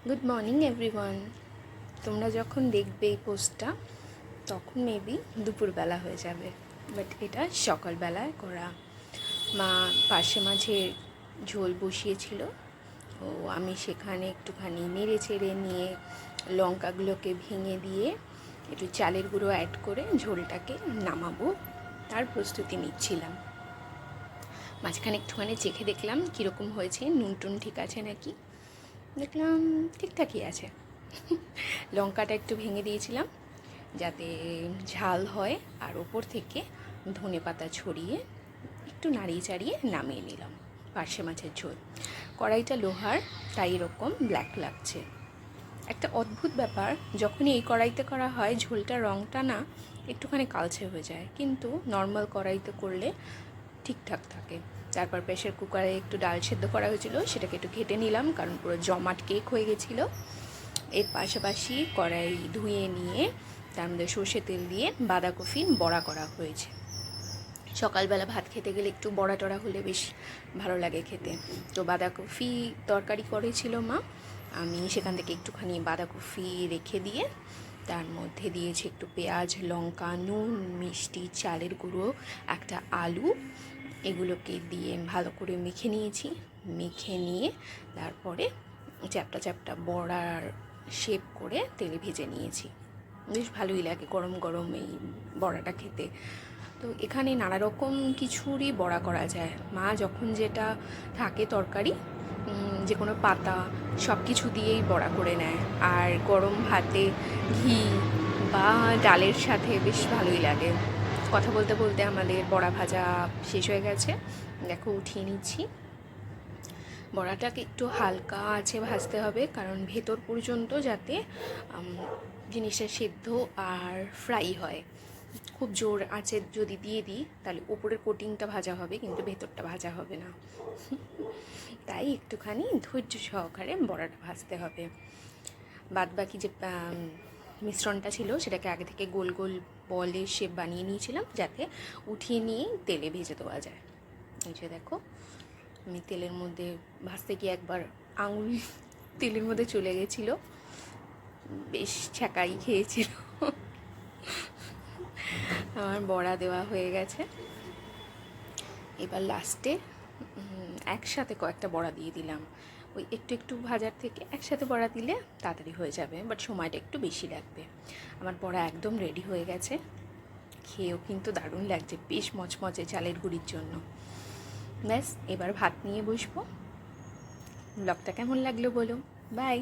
Good morning everyone. তোমরা যখন দেখবে এই পোস্টটা তখন মেবি দুপুরবেলা হয়ে যাবে, বাট এটা সকালবেলায় করা। মা পার্শে মাছের ঝোল বসিয়েছিল, ও আমি সেখানে একটুখানি নেড়ে চেড়ে নিয়ে লঙ্কাগুলোকে ভেঙে দিয়ে একটু চালের গুঁড়ো অ্যাড করে ঝোলটাকে নামাবো তার প্রস্তুতি নিচ্ছিলাম। মাঝখানে একটুখানি চেখে দেখলাম কীরকম হয়েছে, নুন টুন ঠিক আছে নাকি। দেখলাম ঠিকঠাকই আছে। লঙ্কাটা একটু ভেঙে দিয়েছিলাম যাতে ঝাল হয়, আর ওপর থেকে ধনে পাতা ছড়িয়ে একটু নাড়িয়ে চাড়িয়ে নামিয়ে নিলাম পার্শে মাছের ঝোল। কড়াইটা লোহার, তাই এরকম ব্ল্যাক লাগছে। একটা অদ্ভুত ব্যাপার, যখনই এই কড়াইতে করা হয় ঝোলটার রঙটা না একটুখানি কালচে হয়ে যায়, কিন্তু নর্মাল কড়াইতে করলে ঠিকঠাক থাকে। তারপর প্রেশার কুকারে একটু ডাল সেদ্ধ করা হয়েছিল, সেটাকে একটু ঘেটে নিলাম কারণ পুরো জমাট কেক হয়ে গেছিলো। এর পাশাপাশি কড়াই ধুয়ে নিয়ে তার মধ্যে সর্ষে তেল দিয়ে বাঁধাকপি বড়া করা হয়েছে। সকালবেলা ভাত খেতে গেলে একটু বড়া টড়া হলে বেশ ভালো লাগে খেতে। তো বাঁধাকপি তরকারি করেছিল মা, আমি সেখান থেকে একটুখানি বাঁধাকপি রেখে দিয়ে তার মধ্যে দিয়েছি একটু পেঁয়াজ, লঙ্কা, নুন, মিষ্টি, চালের গুঁড়ো, একটা আলু, এগুলোকে দিয়ে ভালো করে মেখে নিয়েছি। মেখে নিয়ে তারপরে চ্যাপটা চ্যাপটা বড়ার শেপ করে তেলে ভেজে নিয়েছি। বেশ ভালোই লাগে গরম গরম এই বড়াটা খেতে। তো এখানে নানা রকম কিছুরই বড়া করা যায়। মা যখন যেটা থাকে তরকারি, যে কোনো পাতা সব কিছু দিয়েই বড়া করে নেয়, আর গরম ভাতে ঘি বা ডালের সাথে বেশ ভালোই লাগে। কথা বলতে বলতে আমাদের বড়া ভাজা শেষ হয়ে গেছে, দেখো উঠিয়ে নিচ্ছি। বড়াটাকে একটু হালকা আছে ভাজতে হবে, কারণ ভেতর পর্যন্ত যাতে জিনিসটা সেদ্ধ আর ফ্রাই হয়। খুব জোর আঁচে যদি দিয়ে দিই তাহলে উপরের কোটিংটা ভাজা হবে কিন্তু ভেতরটা ভাজা হবে না। তাই একটুখানি ধৈর্য সহকারে বড়াটা ভাজতে হবে। বাদ বাকি যে মিশ্রণটা ছিল সেটাকে আগে থেকে গোল গোল বলের শেপ বানিয়ে নিয়েছিলাম যাতে উঠিয়ে নিয়ে তেলে ভেজে দেওয়া যায়। এই যে দেখো, আমি তেলের মধ্যে ভাজতে গিয়ে একবার আঙুল তেলের মধ্যে চলে গেছিলো, বেশ ছ্যাঁকাই খেয়েছিল। আমার বড়া দেওয়া হয়ে গেছে। এবার লাস্টে একসাথে কয়েকটা বড়া দিয়ে দিলাম। ওই একটু একটু ভাজার থেকে একসাথে বড়া দিলে তাড়াতাড়ি হয়ে যাবে, বাট সময়টা একটু বেশি লাগবে। আমার বড়া একদম রেডি হয়ে গেছে, খেয়েও কিন্তু দারুণ লাগছে, বেশ মচমচে চালের গুঁড়ির জন্য। ব্যাস এবার ভাত নিয়ে বসবো। ব্লগটা কেমন লাগলো বলো। বাই।